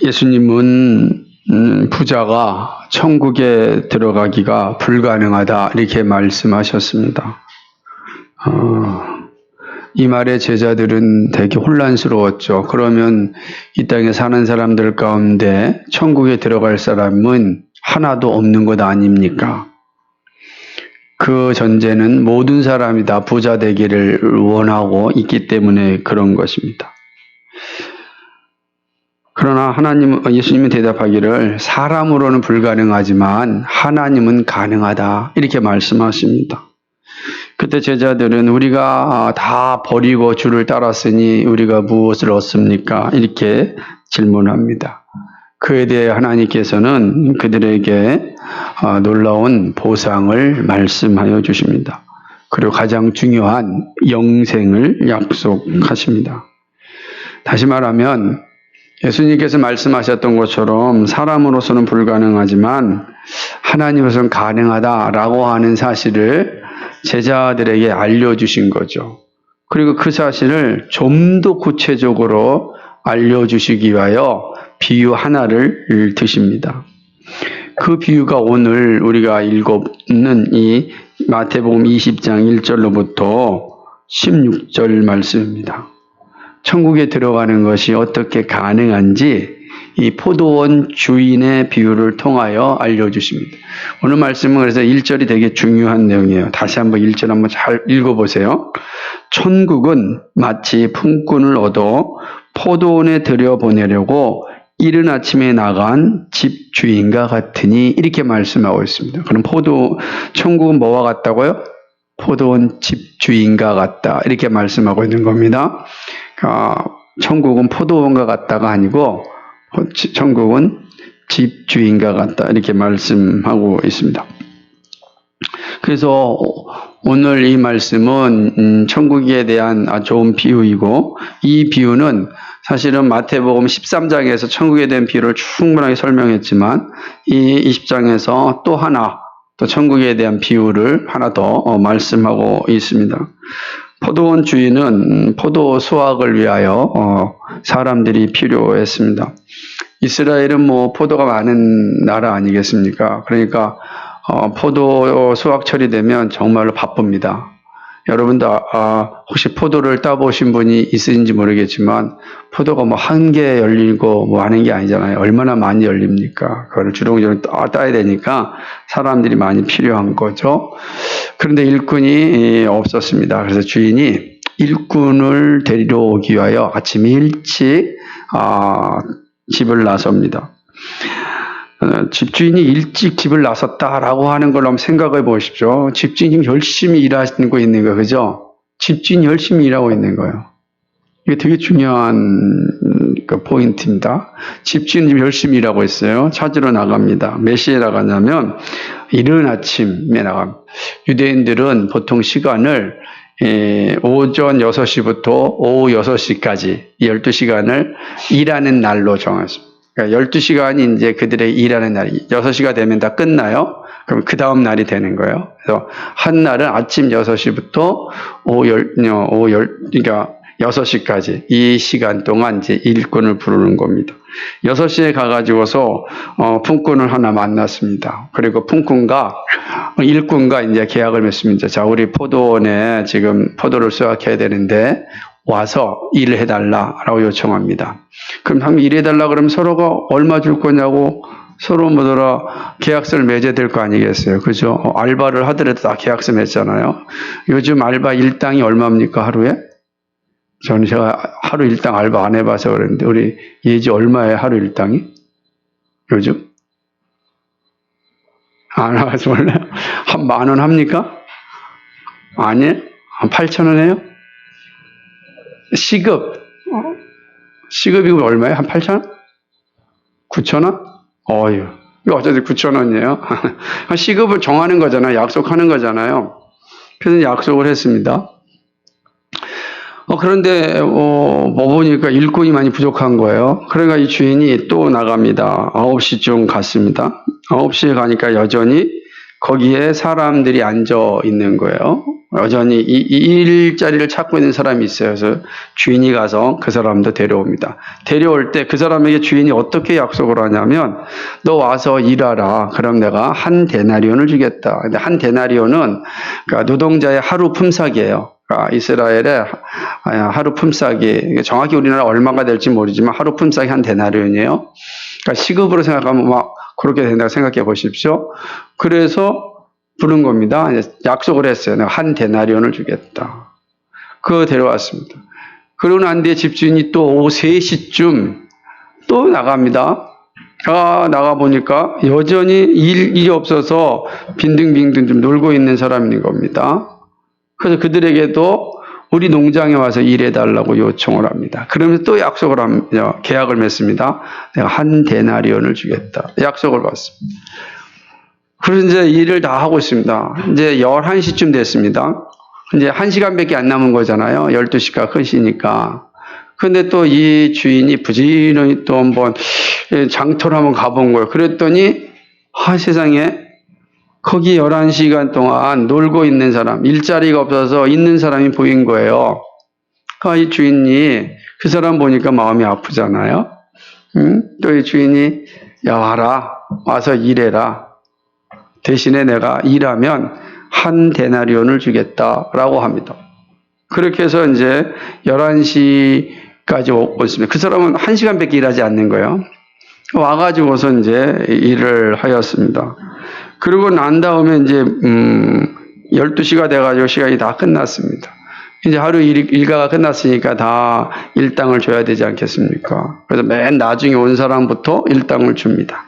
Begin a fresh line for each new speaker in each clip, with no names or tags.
예수님은 부자가 천국에 들어가기가 불가능하다 이렇게 말씀하셨습니다. 이 말에 제자들은 되게 혼란스러웠죠. 그러면 이 땅에 사는 사람들 가운데 천국에 들어갈 사람은 하나도 없는 것 아닙니까? 그 전제는 모든 사람이 다 부자 되기를 원하고 있기 때문에 그런 것입니다. 그러나 예수님은 대답하기를 사람으로는 불가능하지만 하나님은 가능하다 이렇게 말씀하십니다. 그때 제자들은 우리가 다 버리고 주를 따랐으니 우리가 무엇을 얻습니까? 이렇게 질문합니다. 그에 대해 하나님께서는 그들에게 놀라운 보상을 말씀하여 주십니다. 그리고 가장 중요한 영생을 약속하십니다. 다시 말하면 예수님께서 말씀하셨던 것처럼 사람으로서는 불가능하지만 하나님으로서는 가능하다라고 하는 사실을 제자들에게 알려주신 거죠. 그리고 그 사실을 좀 더 구체적으로 알려주시기 위하여 비유 하나를 드십니다. 그 비유가 오늘 우리가 읽는 이 마태복음 20장 1절로부터 16절 말씀입니다. 천국에 들어가는 것이 어떻게 가능한지 이 포도원 주인의 비유를 통하여 알려주십니다. 오늘 말씀은 그래서 1절이 되게 중요한 내용이에요. 다시 한번 1절 한번 잘 읽어보세요. 천국은 마치 품꾼을 얻어 포도원에 들여보내려고 이른 아침에 나간 집주인과 같으니 이렇게 말씀하고 있습니다. 그럼 천국은 뭐와 같다고요? 포도원 집주인과 같다 이렇게 말씀하고 있는 겁니다. 천국은 포도원과 같다가 아니고 천국은 집주인과 같다 이렇게 말씀하고 있습니다. 그래서 오늘 이 말씀은 천국에 대한 좋은 비유이고 이 비유는 사실은 마태복음 13장에서 천국에 대한 비유를 충분하게 설명했지만 이 20장에서 또 천국에 대한 비유를 하나 더 말씀하고 있습니다. 포도원 주인은 포도 수확을 위하여 사람들이 필요했습니다. 이스라엘은 포도가 많은 나라 아니겠습니까? 그러니까 포도 수확철이 되면 정말로 바쁩니다. 여러분도 혹시 포도를 따보신 분이 있으신지 모르겠지만 포도가 한 개 열리고 하는 게 아니잖아요. 얼마나 많이 열립니까? 그걸 주렁주렁 따야 되니까 사람들이 많이 필요한 거죠. 그런데 일꾼이 없었습니다. 그래서 주인이 일꾼을 데리러 오기 위하여 아침 일찍 집을 나섭니다. 집주인이 일찍 집을 나섰다라고 하는 걸 한번 생각해 보십시오. 집주인이 열심히 일하고 있는 거예요. 그죠? 집주인이 열심히 일하고 있는 거예요. 이게 되게 중요한 포인트입니다. 집주인이 지금 열심히 일하고 있어요. 찾으러 나갑니다. 몇 시에 나가냐면 이른 아침에 나갑니다. 유대인들은 보통 시간을 오전 6시부터 오후 6시까지 12시간을 일하는 날로 정했습니다. 그러니까 12시간이 이제 그들의 일하는 날이 6시가 되면 다 끝나요. 그럼 그 다음 날이 되는 거예요. 그래서 한 날은 아침 6시부터 그러니까 6시까지 이 시간 동안 이제 일꾼을 부르는 겁니다. 6시에 가가지고서 품꾼을 하나 만났습니다. 그리고 일꾼과 이제 계약을 맺습니다. 자, 우리 포도원에 지금 포도를 수확해야 되는데 와서 일을 해달라라고 요청합니다. 그럼 일해달라 그러면 서로가 얼마 줄 거냐고 서로 계약서를 맺어야 될 거 아니겠어요. 그죠? 알바를 하더라도 다 계약서 맺잖아요. 요즘 알바 일당이 얼마입니까, 하루에? 제가 하루 일당 알바 안 해봐서 그랬는데, 우리 예지 얼마예요, 하루 일당이? 요즘? 안 해봐서 몰라요? 한 10,000원 합니까? 아니, 한 8,000원 해요? 시급이 얼마예요? 한 8,000원? 9,000원? 어휴, 이거 어쩌지 9,000원이에요? 시급을 정하는 거잖아요. 약속하는 거잖아요. 그래서 약속을 했습니다. 그런데 보니까 일꾼이 많이 부족한 거예요. 그러니까 이 주인이 또 나갑니다. 9시쯤 갔습니다. 9시에 가니까 여전히 거기에 사람들이 앉아 있는 거예요. 여전히 이 일자리를 찾고 있는 사람이 있어요. 그래서 주인이 가서 그 사람도 데려옵니다. 데려올 때 그 사람에게 주인이 어떻게 약속을 하냐면 너 와서 일하라. 그럼 내가 한 데나리온을 주겠다. 근데 한 데나리온은 그러니까 노동자의 하루 품삯이에요. 그러니까 이스라엘의 하루 품삯이 정확히 우리나라 얼마가 될지 모르지만 하루 품삯이 한 데나리온이에요. 그러니까 시급으로 생각하면 막 그렇게 된다고 생각해 보십시오. 그래서 부른 겁니다. 약속을 했어요. 내가 한 데나리온을 주겠다. 그거 데려왔습니다. 그러고 난 뒤에 집주인이 또 오후 3시쯤 또 나갑니다. 나가보니까 여전히 일이 없어서 빈둥빈둥 좀 놀고 있는 사람인 겁니다. 그래서 그들에게도 우리 농장에 와서 일해달라고 요청을 합니다. 그러면서 또 약속을 합니다. 계약을 맺습니다. 내가 한 데나리온을 주겠다. 약속을 받습니다. 그래서 이제 일을 다 하고 있습니다. 이제 11시쯤 됐습니다. 이제 1시간밖에 안 남은 거잖아요. 12시가 끝이니까. 근데 또 이 주인이 부지런히 또 한번 장터를 한번 가본 거예요. 그랬더니, 세상에, 거기 11시간 동안 놀고 있는 사람, 일자리가 없어서 있는 사람이 보인 거예요. 이 주인이 그 사람 보니까 마음이 아프잖아요. 또 이 주인이, 야, 와라. 와서 일해라. 대신에 내가 일하면 한 데나리온을 주겠다라고 합니다. 그렇게 해서 이제 11시까지 오고 있습니다. 그 사람은 1시간밖에 일하지 않는 거예요. 와가지고서 이제 일을 하였습니다. 그리고 난 다음에 이제 12시가 돼가지고 시간이 다 끝났습니다. 이제 하루 일과가 끝났으니까 다 일당을 줘야 되지 않겠습니까? 그래서 맨 나중에 온 사람부터 일당을 줍니다.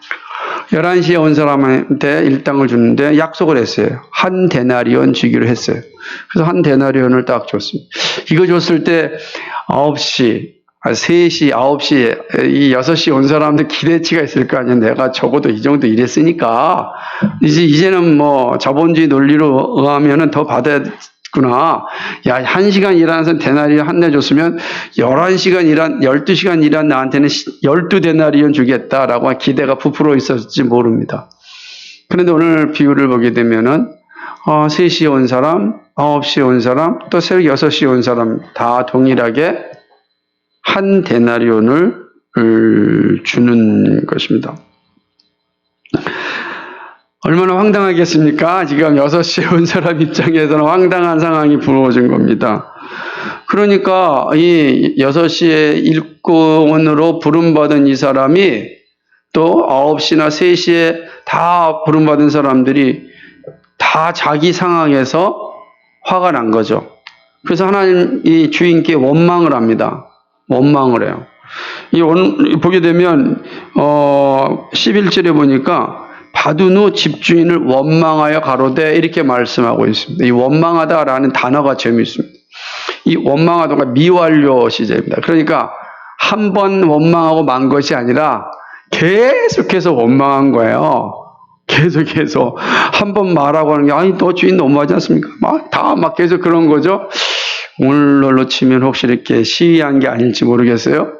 11시에 온 사람한테 일당을 주는데 약속을 했어요. 한 데나리온 주기로 했어요. 그래서 한 데나리온을 딱 줬습니다. 이거 줬을 때 9시, 3시, 9시, 이 6시 온 사람들 기대치가 있을 거 아니에요. 내가 적어도 이 정도 일했으니까 이제는 뭐 자본주의 논리로 의하면은 더 받아야구나. 야, 1시간 일하는 사람 데나리온 한 대 줬으면 12시간 일한 나한테는 12데나리온 주겠다라고 기대가 부풀어 있었을지 모릅니다. 그런데 오늘 비유를 보게 되면은 3시에 온 사람, 9시에 온 사람, 또 새벽 6시에 온 사람 다 동일하게 한 데나리온을 주는 것입니다. 얼마나 황당하겠습니까? 지금 6시에 온 사람 입장에서는 황당한 상황이 부러워진 겁니다. 그러니까 이 6시에 일꾼으로 부름받은 이 사람이 또 9시나 3시에 다 부름받은 사람들이 다 자기 상황에서 화가 난 거죠. 그래서 하나님 이 주인께 원망을 합니다. 원망을 해요. 보게 되면 11절에 보니까 받은 후 집주인을 원망하여 가로되 이렇게 말씀하고 있습니다. 이 원망하다라는 단어가 재미있습니다. 이 원망하다가 미완료 시제입니다. 그러니까 한 번 원망하고 만 것이 아니라 계속해서 원망한 거예요. 계속 한 번 말하고 하는 게 아니 너 주인 너무하지 않습니까? 막 계속 그런 거죠. 오늘날로 치면 혹시 이렇게 시위한 게 아닐지 모르겠어요.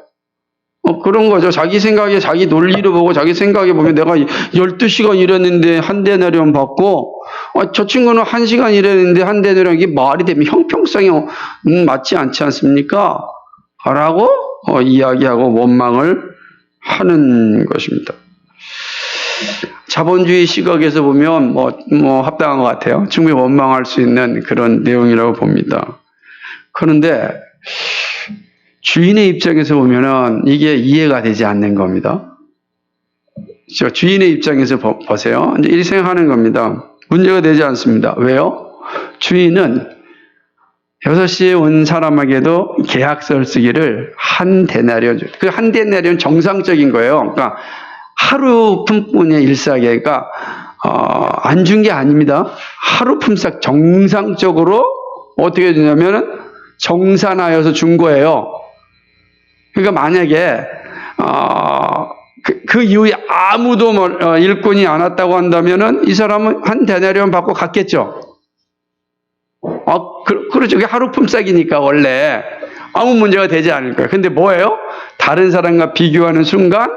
그런 거죠. 자기 생각에 자기 논리를 보고 자기 생각에 보면 내가 12시간 일했는데 한 데나리온 받고 저 친구는 1시간 일했는데 한 데나리온 이게 말이 되면 형평성이 맞지 않지 않습니까? 라고 이야기하고 원망을 하는 것입니다. 자본주의 시각에서 보면 뭐 합당한 것 같아요. 충분히 원망할 수 있는 그런 내용이라고 봅니다. 그런데 주인의 입장에서 보면은 이게 이해가 되지 않는 겁니다. 주인의 입장에서 보세요. 이제 이렇게 생각하는 겁니다. 문제가 되지 않습니다. 왜요? 주인은 6시에 온 사람에게도 계약서를 쓰기를 한 데나리온, 그 한 데나리온 정상적인 거예요. 그러니까 하루 품뿐의 일사계, 그러니까 안 준 게 아닙니다. 하루 품삯 정상적으로 어떻게 되냐면은 정산하여서 준 거예요. 그러니까 만약에 그 이후에 아무도 일꾼이 안 왔다고 한다면은 이 사람은 한 데나리온 받고 갔겠죠. 그렇죠. 그게 하루 품삯이니까 원래 아무 문제가 되지 않을 거예요. 근데 뭐예요? 다른 사람과 비교하는 순간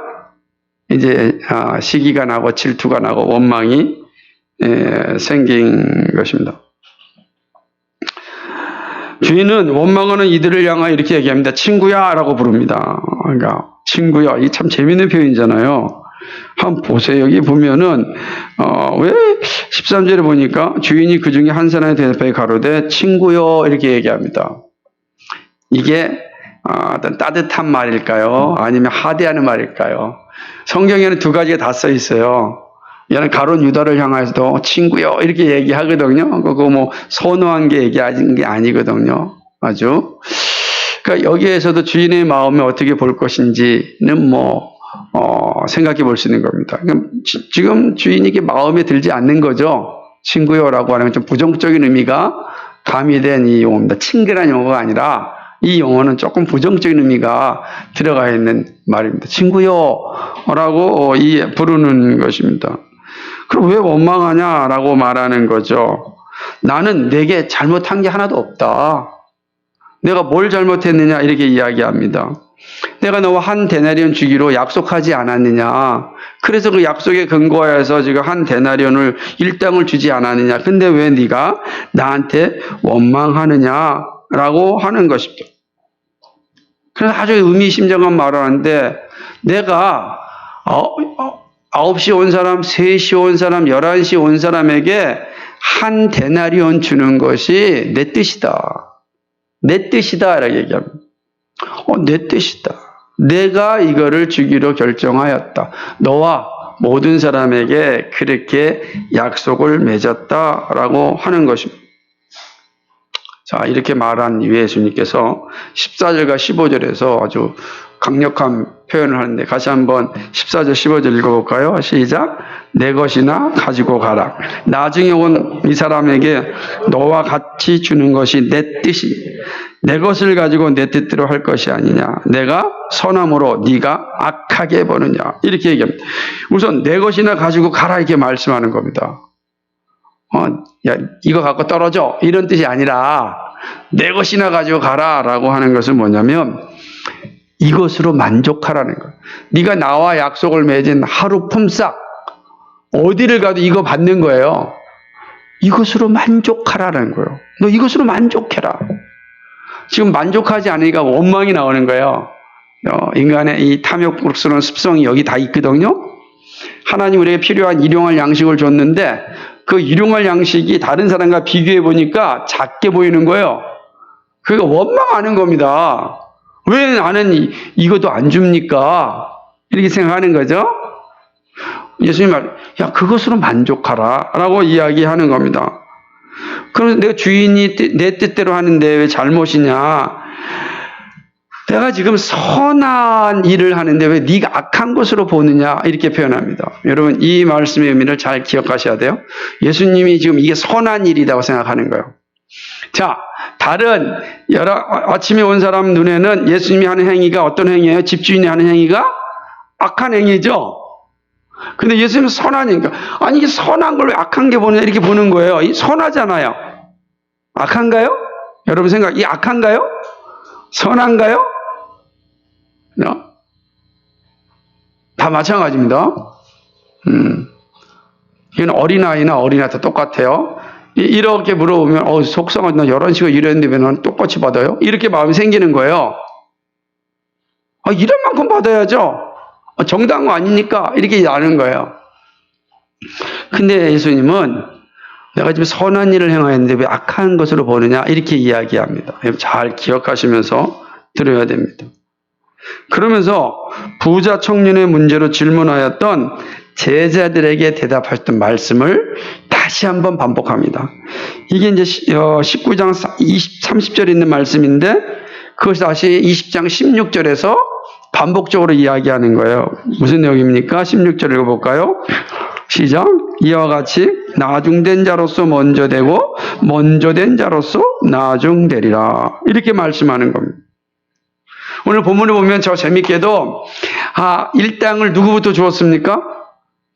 이제 시기가 나고 질투가 나고 원망이 생긴 것입니다. 주인은 원망하는 이들을 향하여 이렇게 얘기합니다. 친구야 라고 부릅니다. 그러니까 친구야, 이 참 재밌는 표현이잖아요. 한번 보세요. 여기 보면은 왜 13절에 보니까 주인이 그 중에 한 사람에 대답하여 가로되 친구요 이렇게 얘기합니다. 이게 어떤 따뜻한 말일까요? 아니면 하대하는 말일까요? 성경에는 두 가지가 다 써 있어요. 얘는 가룟 유다를 향해서도 친구요 이렇게 얘기하거든요. 그거 뭐 선호한 게 얘기하는 게 아니거든요. 아주. 그러니까 여기에서도 주인의 마음을 어떻게 볼 것인지는 생각해 볼 수 있는 겁니다. 지금 주인에게 마음에 들지 않는 거죠. 친구요라고 하는 좀 부정적인 의미가 가미된 이 용어입니다. 친근한 용어가 아니라 이 용어는 조금 부정적인 의미가 들어가 있는 말입니다. 친구요라고 부르는 것입니다. 그럼 왜 원망하냐라고 말하는 거죠. 나는 내게 잘못한 게 하나도 없다. 내가 뭘 잘못했느냐 이렇게 이야기합니다. 내가 너와 한 데나리온 주기로 약속하지 않았느냐. 그래서 그 약속에 근거해서 지금 한 데나리온을 일당을 주지 않았느냐. 근데 왜 네가 나한테 원망하느냐라고 하는 것입니다. 그래서 아주 의미심장한 말을 하는데 내가 9시 온 사람, 3시 온 사람, 11시 온 사람에게 한 데나리온 주는 것이 내 뜻이다. 내 뜻이다 라고 얘기합니다. 내 뜻이다. 내가 이거를 주기로 결정하였다. 너와 모든 사람에게 그렇게 약속을 맺었다라고 하는 것입니다. 자, 이렇게 말한 이후에 예수님께서 14절과 15절에서 아주 강력한 표현을 하는데 같이 한번 14절 15절 읽어볼까요? 시작. 내 것이나 가지고 가라. 나중에 온 이 사람에게 너와 같이 주는 것이 내 뜻이 내 것을 가지고 내 뜻대로 할 것이 아니냐. 내가 선함으로 네가 악하게 보느냐. 이렇게 얘기합니다. 우선 내 것이나 가지고 가라 이렇게 말씀하는 겁니다. 야, 이거 갖고 떨어져 이런 뜻이 아니라 내 것이나 가지고 가라라고 하는 것은 뭐냐면 이것으로 만족하라는 거예요. 네가 나와 약속을 맺은 하루 품삯 어디를 가도 이거 받는 거예요. 이것으로 만족하라는 거예요. 너 이것으로 만족해라. 지금 만족하지 않으니까 원망이 나오는 거예요. 인간의 이 탐욕스러운 습성이 여기 다 있거든요. 하나님 우리에게 필요한 일용할 양식을 줬는데 그 일용할 양식이 다른 사람과 비교해 보니까 작게 보이는 거예요. 그러니까 원망하는 겁니다. 왜 나는 이것도 안 줍니까? 이렇게 생각하는 거죠. 예수님 말, 야 그것으로 만족하라 라고 이야기하는 겁니다. 그럼 내가 주인이 내 뜻대로 하는데 왜 잘못이냐? 내가 지금 선한 일을 하는데 왜 네가 악한 것으로 보느냐 이렇게 표현합니다. 여러분 이 말씀의 의미를 잘 기억하셔야 돼요. 예수님이 지금 이게 선한 일이라고 생각하는 거예요. 자, 다른 아침에 온 사람 눈에는 예수님이 하는 행위가 어떤 행위예요? 집주인이 하는 행위가 악한 행위죠. 근데 예수님은 선하니까 아니 이게 선한 걸 왜 악한 게 보느냐 이렇게 보는 거예요. 이 선하잖아요. 악한가요? 여러분 생각 이 악한가요? 선한가요? 다 마찬가지입니다. 이건 어린아이나 어린아이도 똑같아요. 이렇게 물어보면 속상하다. 나 11시간 일했는데 왜 난 똑같이 받아요? 이렇게 마음이 생기는 거예요. 이런 만큼 받아야죠. 정당한 거 아니니까 이렇게 아는 거예요. 근데 예수님은 내가 지금 선한 일을 행하였는데 왜 악한 것으로 보느냐 이렇게 이야기합니다. 잘 기억하시면서 들어야 됩니다. 그러면서 부자 청년의 문제로 질문하였던 제자들에게 대답하셨던 말씀을 다시 한번 반복합니다. 이게 이제 19장 30절에 있는 말씀인데 그것이 다시 20장 16절에서 반복적으로 이야기하는 거예요. 무슨 내용입니까? 16절 읽어볼까요? 시작. 이와 같이 나중된 자로서 먼저 되고 먼저 된 자로서 나중되리라. 이렇게 말씀하는 겁니다. 오늘 본문을 보면 저 재밌게도 일당을 누구부터 주었습니까?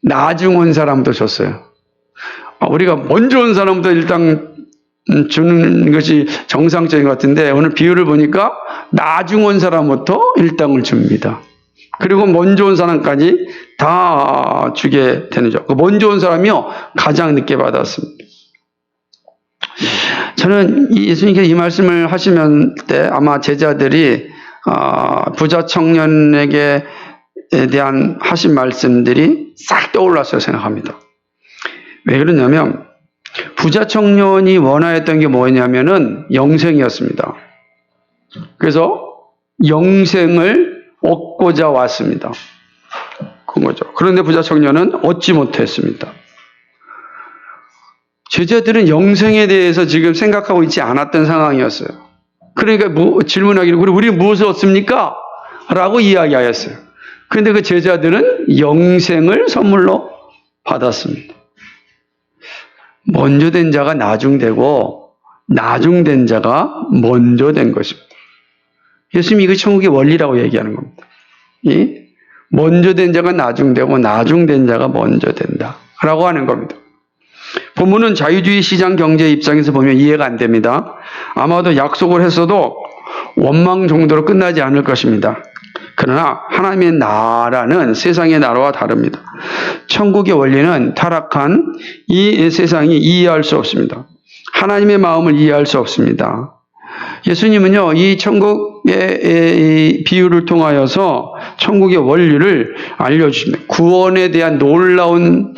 나중 온 사람부터 줬어요. 우리가 먼저 온 사람부터 일당 주는 것이 정상적인 것 같은데 오늘 비유를 보니까 나중 온 사람부터 일당을 줍니다. 그리고 먼저 온 사람까지 다 주게 되는죠. 먼저 온 사람이요 가장 늦게 받았습니다. 저는 예수님께서 이 말씀을 하시면 때 아마 제자들이 부자 청년에게 대한 하신 말씀들이 싹 떠올랐어요 생각합니다. 왜 그러냐면 부자 청년이 원하였던 게 뭐냐면은 영생이었습니다. 그래서 영생을 얻고자 왔습니다. 그거죠. 그런데 부자 청년은 얻지 못했습니다. 제자들은 영생에 대해서 지금 생각하고 있지 않았던 상황이었어요. 그러니까 질문하기를 우리 무엇을 얻습니까? 라고 이야기하였어요. 그런데 그 제자들은 영생을 선물로 받았습니다. 먼저 된 자가 나중되고 나중된 자가 먼저 된 것입니다. 예수님이 이거 천국의 원리라고 얘기하는 겁니다. 먼저 된 자가 나중되고 나중된 자가 먼저 된다 라고 하는 겁니다. 본문은 자유주의 시장 경제 입장에서 보면 이해가 안 됩니다. 아마도 약속을 했어도 원망 정도로 끝나지 않을 것입니다. 그러나 하나님의 나라는 세상의 나라와 다릅니다. 천국의 원리는 타락한 이 세상이 이해할 수 없습니다. 하나님의 마음을 이해할 수 없습니다. 예수님은요, 이 천국의 비유를 통하여서 천국의 원리를 알려주십니다. 구원에 대한 놀라운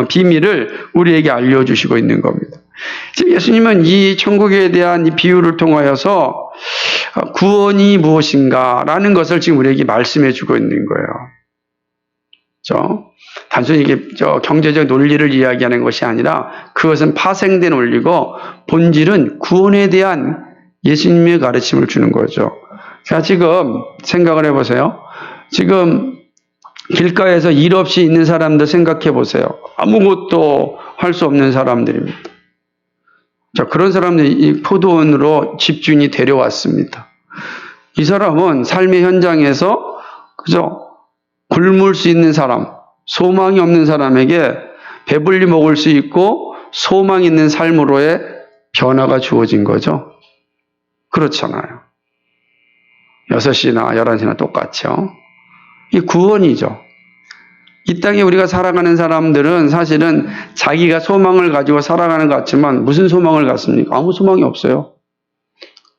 비밀을 우리에게 알려주시고 있는 겁니다. 지금 예수님은 이 천국에 대한 이 비유를 통하여서 구원이 무엇인가라는 것을 지금 우리에게 말씀해 주고 있는 거예요. 단순히 이게 경제적 논리를 이야기하는 것이 아니라 그것은 파생된 원리고 본질은 구원에 대한 예수님의 가르침을 주는 거죠. 자, 지금 생각을 해보세요. 지금 길가에서 일 없이 있는 사람들 생각해 보세요. 아무것도 할 수 없는 사람들입니다. 자, 그런 사람들이 이 포도원으로 집주인이 데려왔습니다. 이 사람은 삶의 현장에서 그죠? 굶을 수 있는 사람, 소망이 없는 사람에게 배불리 먹을 수 있고 소망 있는 삶으로의 변화가 주어진 거죠. 그렇잖아요. 6시나 11시나 똑같죠. 이 구원이죠. 이 땅에 우리가 살아가는 사람들은 사실은 자기가 소망을 가지고 살아가는 것 같지만 무슨 소망을 갖습니까? 아무 소망이 없어요.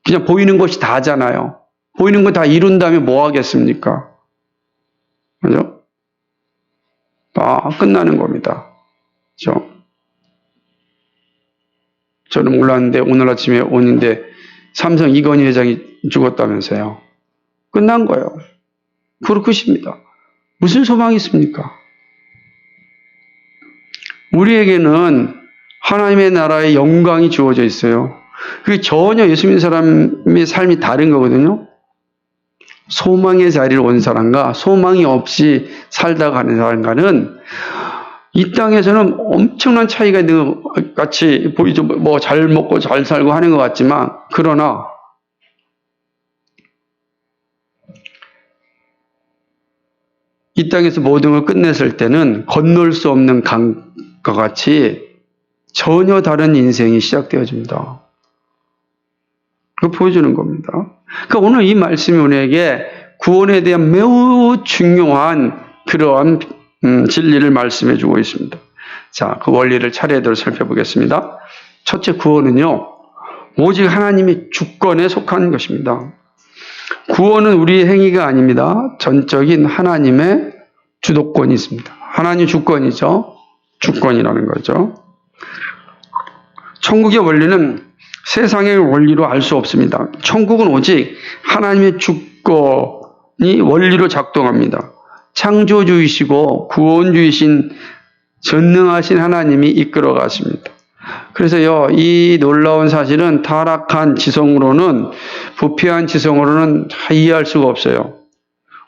그냥 보이는 것이 다잖아요. 보이는 거 다 이룬 다음에 뭐 하겠습니까? 그죠? 다 끝나는 겁니다. 그죠? 저는 몰랐는데 오늘 아침에 오는데 삼성 이건희 회장이 죽었다면서요. 끝난 거예요. 그렇습니다. 무슨 소망이 있습니까? 우리에게는 하나님의 나라의 영광이 주어져 있어요. 그게 전혀 예수 믿는 사람의 삶이 다른 거거든요. 소망의 자리를 온 사람과 소망이 없이 살다 가는 사람과는 이 땅에서는 엄청난 차이가 있는 것 같이 보이죠. 뭐 잘 먹고 잘 살고 하는 것 같지만 그러나 이 땅에서 모든 걸 끝냈을 때는 건널 수 없는 강과 같이 전혀 다른 인생이 시작되어집니다. 그거 보여주는 겁니다. 그러니까 오늘 이 말씀이 우리에게 구원에 대한 매우 중요한 그러한 진리를 말씀해 주고 있습니다. 자, 그 원리를 차례대로 살펴보겠습니다. 첫째, 구원은요, 오직 하나님의 주권에 속한 것입니다. 구원은 우리의 행위가 아닙니다. 전적인 하나님의 주도권이 있습니다. 하나님 주권이죠. 주권이라는 거죠. 천국의 원리는 세상의 원리로 알 수 없습니다. 천국은 오직 하나님의 주권이 원리로 작동합니다. 창조주이시고 구원주이신 전능하신 하나님이 이끌어 가십니다. 그래서요, 이 놀라운 사실은 타락한 지성으로는, 부패한 지성으로는 다 이해할 수가 없어요.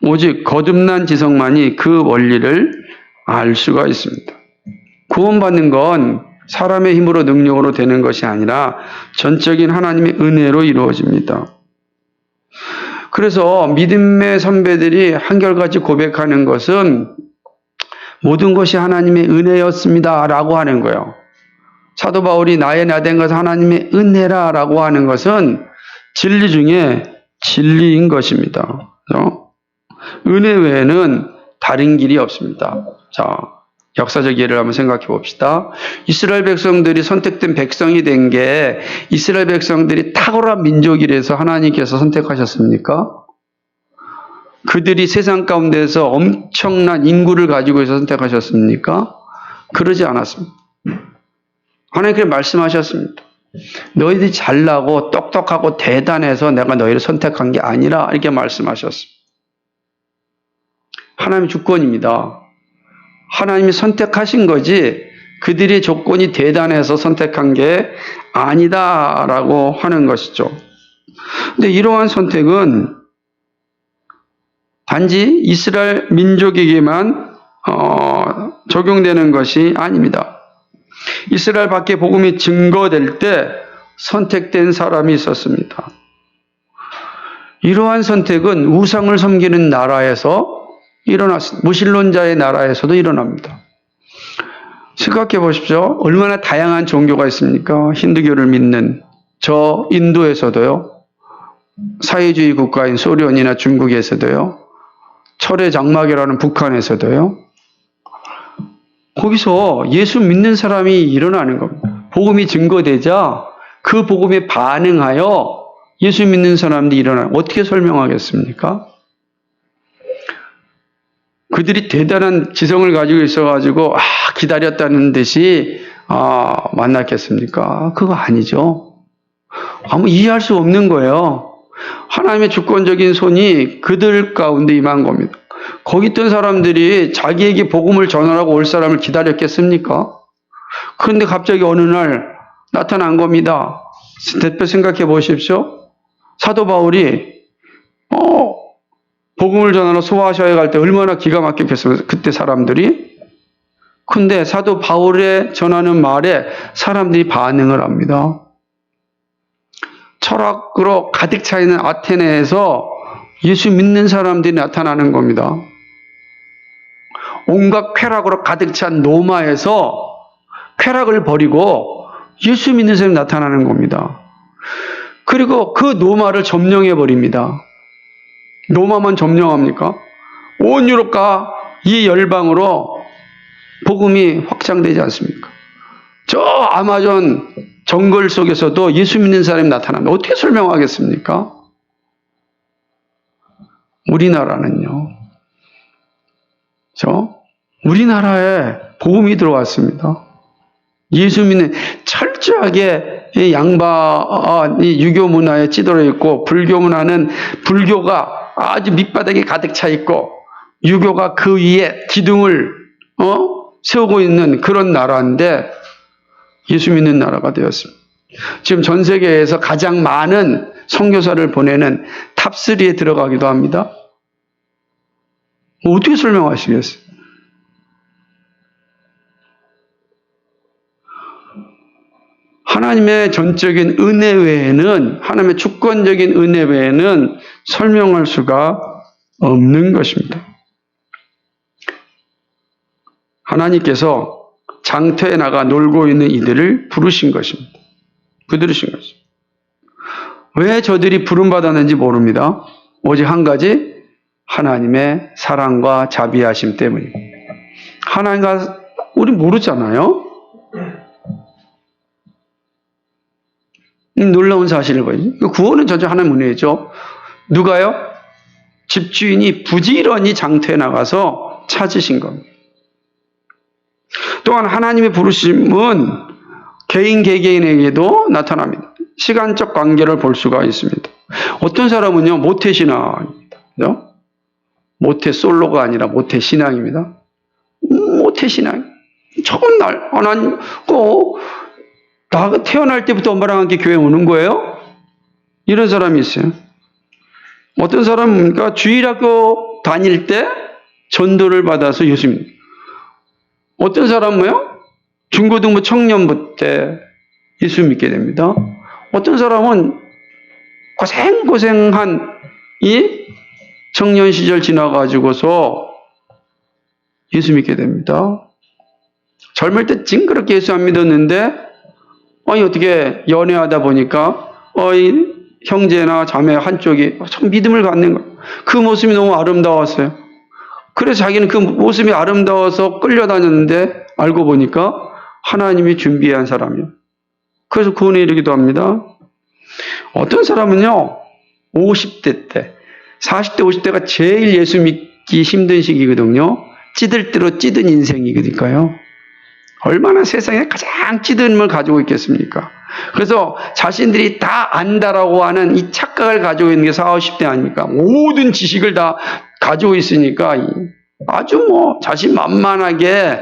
오직 거듭난 지성만이 그 원리를 알 수가 있습니다. 구원받는 건 사람의 힘으로 능력으로 되는 것이 아니라 전적인 하나님의 은혜로 이루어집니다. 그래서 믿음의 선배들이 한결같이 고백하는 것은 모든 것이 하나님의 은혜였습니다 라고 하는 거예요. 사도 바울이 나의 나된 것은 하나님의 은혜라 라고 하는 것은 진리 중에 진리인 것입니다. 은혜 외에는 다른 길이 없습니다. 자, 역사적 예를 한번 생각해 봅시다. 이스라엘 백성들이 선택된 백성이 된 게 이스라엘 백성들이 탁월한 민족이라서 하나님께서 선택하셨습니까? 그들이 세상 가운데서 엄청난 인구를 가지고 있어 선택하셨습니까? 그러지 않았습니다. 하나님께서 말씀하셨습니다. 너희들이 잘나고 똑똑하고 대단해서 내가 너희를 선택한 게 아니라 이렇게 말씀하셨습니다. 하나님의 주권입니다. 하나님이 선택하신 거지 그들의 조건이 대단해서 선택한 게 아니다라고 하는 것이죠. 근데 이러한 선택은 단지 이스라엘 민족에게만 적용되는 것이 아닙니다. 이스라엘 밖에 복음이 증거될 때 선택된 사람이 있었습니다. 이러한 선택은 우상을 섬기는 나라에서 일어났습니다. 무신론자의 나라에서도 일어납니다. 생각해 보십시오. 얼마나 다양한 종교가 있습니까? 힌두교를 믿는 저 인도에서도요. 사회주의 국가인 소련이나 중국에서도요. 철의 장막이라는 북한에서도요. 거기서 예수 믿는 사람이 일어나는 겁니다. 복음이 증거되자 그 복음에 반응하여 예수 믿는 사람들이 일어나는 어떻게 설명하겠습니까? 그들이 대단한 지성을 가지고 있어가지고 기다렸다는 듯이 만났겠습니까? 그거 아니죠. 아무 이해할 수 없는 거예요. 하나님의 주권적인 손이 그들 가운데 임한 겁니다. 거기 있던 사람들이 자기에게 복음을 전하라고 올 사람을 기다렸겠습니까? 그런데 갑자기 어느 날 나타난 겁니다. 대표 생각해 보십시오. 사도 바울이 복음을 전하러 소아시아에 갈 때 얼마나 기가 막혔겠어요. 그때 사람들이. 근데 사도 바울의 전하는 말에 사람들이 반응을 합니다. 철학으로 가득 차 있는 아테네에서 예수 믿는 사람들이 나타나는 겁니다. 온갖 쾌락으로 가득 찬 로마에서 쾌락을 버리고 예수 믿는 사람이 나타나는 겁니다. 그리고 그 로마를 점령해 버립니다. 로마만 점령합니까? 온 유럽과 이 열방으로 복음이 확장되지 않습니까? 저 아마존 정글 속에서도 예수 믿는 사람이 나타납니다. 어떻게 설명하겠습니까? 우리나라는요. 우리나라에 복음이 들어왔습니다. 예수 믿는 철저하게 양반이 유교 문화에 찌들어 있고 불교 문화는 불교가 아주 밑바닥에 가득 차 있고 유교가 그 위에 기둥을 세우고 있는 그런 나라인데 예수 믿는 나라가 되었습니다. 지금 전 세계에서 가장 많은 선교사를 보내는 탑3에 들어가기도 합니다. 어떻게 설명하시겠어요? 하나님의 전적인 은혜 외에는, 하나님의 주권적인 은혜 외에는 설명할 수가 없는 것입니다. 하나님께서 장터에 나가 놀고 있는 이들을 부르신 것입니다. 부르신 것입니다. 왜 저들이 부름받았는지 모릅니다. 오직 한 가지, 하나님의 사랑과 자비하심 때문입니다. 하나님과 우리 모르잖아요. 놀라운 사실을 보여요. 구원은 전혀 하나님 은혜죠. 누가요? 집주인이 부지런히 장터에 나가서 찾으신 겁니다. 또한 하나님의 부르심은 개인 개개인에게도 나타납니다. 시간적 관계를 볼 수가 있습니다. 어떤 사람은요, 모태신앙입니다. 그죠? 모태솔로가 아니라 모태신앙입니다. 모태신앙. 처음 날, 하나님, 나 태어날 때부터 엄마랑 함께 교회 오는 거예요? 이런 사람이 있어요. 어떤 사람은 그러니까 주일학교 다닐 때 전도를 받아서 예수 믿습니다. 어떤 사람은요? 중고등부 청년부 때 예수 믿게 됩니다. 어떤 사람은 고생한 이 청년 시절 지나가지고서 예수 믿게 됩니다. 젊을 때 징그럽게 예수 안 믿었는데 어떻게 연애하다 보니까 이 형제나 자매 한쪽이 참 믿음을 갖는 거예요. 그 모습이 너무 아름다웠어요. 그래서 자기는 그 모습이 아름다워서 끌려다녔는데 알고 보니까 하나님이 준비한 사람이에요. 그래서 구원에 이르기도 합니다. 어떤 사람은요, 50대 때, 40대, 50대가 제일 예수 믿기 힘든 시기거든요. 찌들 대로 찌든 인생이거든요. 얼마나 세상에 가장 찌든을 가지고 있겠습니까? 그래서 자신들이 다 안다라고 하는 이 착각을 가지고 있는 게 40, 50대 아닙니까? 모든 지식을 다 가지고 있으니까 아주 자신만만하게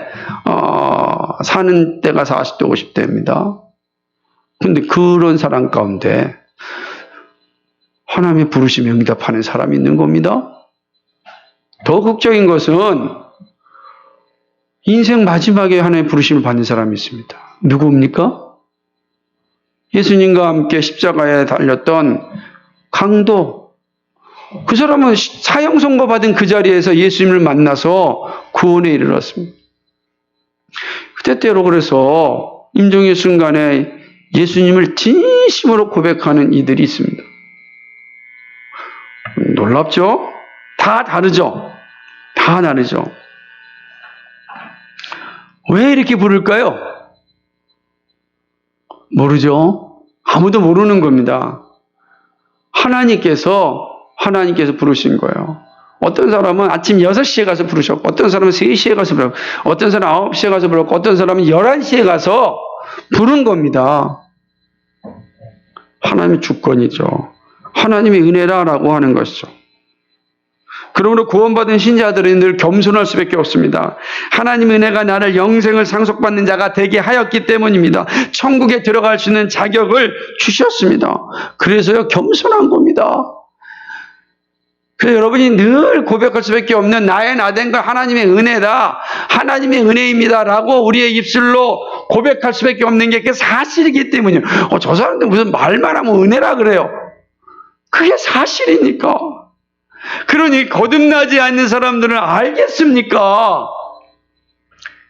사는 때가 40대, 50대입니다. 근데 그런 사람 가운데 하나님의 부르심에 응답하는 사람이 있는 겁니다. 더 극적인 것은 인생 마지막에 하나님의 부르심을 받는 사람이 있습니다. 누구입니까? 예수님과 함께 십자가에 달렸던 강도. 그 사람은 사형 선고받은 그 자리에서 예수님을 만나서 구원에 이르렀습니다. 때때로 그래서 임종의 순간에 예수님을 진심으로 고백하는 이들이 있습니다. 놀랍죠? 다 다르죠? 다 다르죠? 왜 이렇게 부를까요? 모르죠? 아무도 모르는 겁니다. 하나님께서 부르신 거예요. 어떤 사람은 아침 6시에 가서 부르셨고, 어떤 사람은 3시에 가서 부르셨고, 어떤 사람은 9시에 가서 부르셨고, 어떤 사람은 11시에 가서 부른 겁니다. 하나님의 주권이죠. 하나님의 은혜라고 하는 것이죠. 그러므로 구원받은 신자들은 늘 겸손할 수밖에 없습니다. 하나님의 은혜가 나를 영생을 상속받는 자가 되게 하였기 때문입니다. 천국에 들어갈 수 있는 자격을 주셨습니다. 그래서요, 겸손한 겁니다. 그래서 여러분이 늘 고백할 수밖에 없는 나의 나된 것 하나님의 은혜다. 하나님의 은혜입니다라고 우리의 입술로 고백할 수밖에 없는 게 그게 사실이기 때문이에요. 저 사람들 무슨 말만 하면 은혜라 그래요. 그게 사실이니까. 그러니 거듭나지 않는 사람들은 알겠습니까?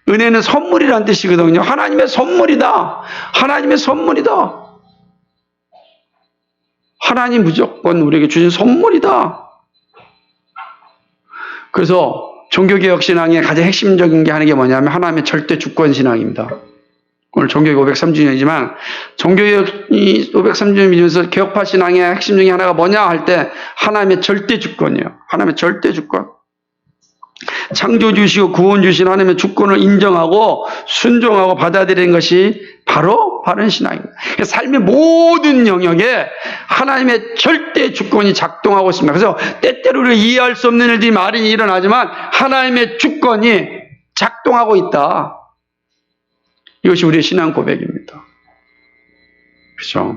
은혜는 선물이란 뜻이거든요. 하나님의 선물이다. 하나님의 선물이다. 하나님 무조건 우리에게 주신 선물이다. 그래서 종교개혁 신앙의 가장 핵심적인 게 하는 게 뭐냐면 하나님의 절대 주권 신앙입니다. 오늘 종교개혁 503주년이지만 종교개혁 503주년 믿으면서 개혁파 신앙의 핵심 중에 하나가 뭐냐 할 때 하나님의 절대 주권이에요. 하나님의 절대 주권. 창조주시고 구원주신 하나님의 주권을 인정하고 순종하고 받아들이는 것이 바로 바른 신앙입니다. 삶의 모든 영역에 하나님의 절대 주권이 작동하고 있습니다. 그래서 때때로 우리가 이해할 수 없는 일들이 많이 일어나지만 하나님의 주권이 작동하고 있다. 이것이 우리의 신앙 고백입니다. 그렇죠?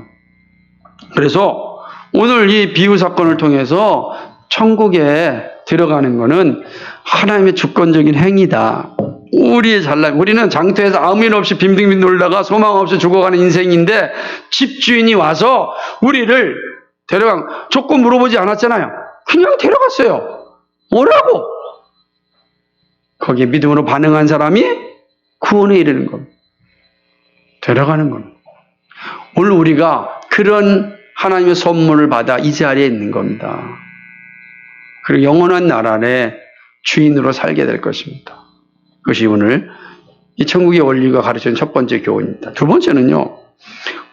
그래서 오늘 이 비유 사건을 통해서 천국에 들어가는 것은 하나님의 주권적인 행위다. 우리의 잘남, 우리는 장터에서 아무 일 없이 빈둥빈둥 놀다가 소망 없이 죽어가는 인생인데 집주인이 와서 우리를 데려간, 조건 물어보지 않았잖아요. 그냥 데려갔어요. 뭐라고? 거기에 믿음으로 반응한 사람이 구원에 이르는 겁니다. 데려가는 겁니다. 오늘 우리가 그런 하나님의 선물을 받아 이 자리에 있는 겁니다. 그리고 영원한 나라의 주인으로 살게 될 것입니다. 그것이 오늘 이 천국의 원리가 가르치는 첫 번째 교훈입니다. 두 번째는요,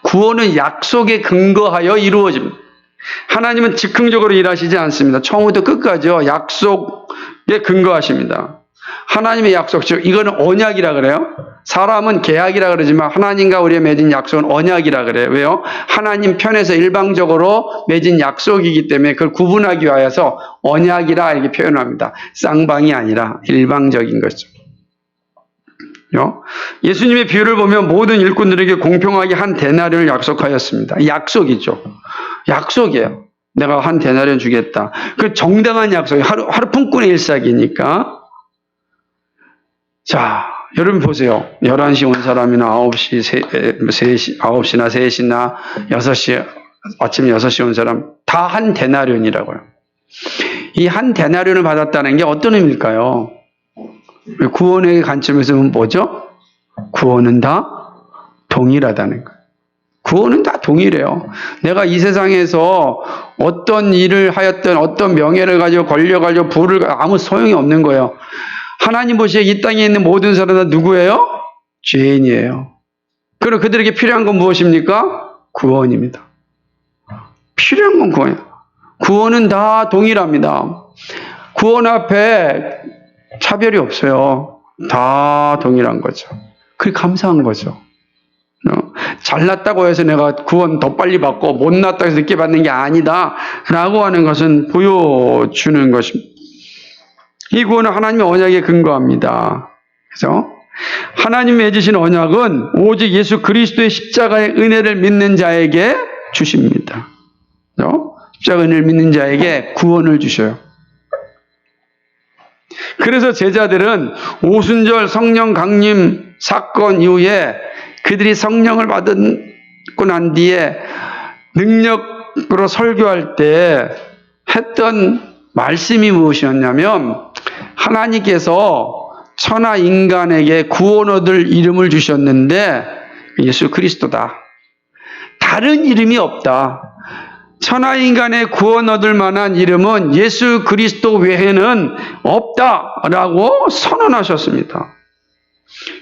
구원은 약속에 근거하여 이루어집니다. 하나님은 즉흥적으로 일하시지 않습니다. 처음부터 끝까지요, 약속에 근거하십니다. 하나님의 약속, 즉 이거는 언약이라 그래요. 사람은 계약이라 그러지만 하나님과 우리가 맺은 약속은 언약이라 그래요. 왜요? 하나님 편에서 일방적으로 맺은 약속이기 때문에 그걸 구분하기 위하여서 언약이라 이렇게 표현합니다. 쌍방이 아니라 일방적인 것이죠. 예수님의 비유를 보면 모든 일꾼들에게 공평하게 한 데나리온을 약속하였습니다. 약속이죠. 약속이에요. 내가 한 데나리온 주겠다. 그 정당한 약속이에요. 하루 품꾼의 일삭이니까. 자, 여러분 보세요. 11시 온 사람이나 9시나 3시나 6시, 아침 6시 온 사람 다 한 데나리온이라고요. 이 한 데나리온을 받았다는 게 어떤 의미일까요? 구원의 관점에서 보면 뭐죠? 구원은 다 동일하다는 거예요. 구원은 다 동일해요. 내가 이 세상에서 어떤 일을 하였든 어떤 명예를 가지고 권력 가지고 부를 가지고 아무 소용이 없는 거예요. 하나님 보시기에 이 땅에 있는 모든 사람은 누구예요? 죄인이에요. 그럼 그들에게 필요한 건 무엇입니까? 구원입니다. 필요한 건 구원이에요. 구원은 다 동일합니다. 구원 앞에 차별이 없어요. 다 동일한 거죠. 그게 감사한 거죠. 잘났다고 해서 내가 구원 더 빨리 받고 못났다고 해서 늦게 받는 게 아니다 라고 하는 것은 보여주는 것입니다. 이 구원은 하나님의 언약에 근거합니다. 그래서 하나님이 맺으신 언약은 오직 예수 그리스도의 십자가의 은혜를 믿는 자에게 주십니다. 그래서 십자가 은혜를 믿는 자에게 구원을 주셔요. 그래서 제자들은 오순절 성령 강림 사건 이후에 그들이 성령을 받고 난 뒤에 능력으로 설교할 때 했던 말씀이 무엇이었냐면 하나님께서 천하 인간에게 구원 얻을 이름을 주셨는데 예수 그리스도다. 다른 이름이 없다. 천하 인간의 구원 얻을 만한 이름은 예수 그리스도 외에는 없다라고 선언하셨습니다.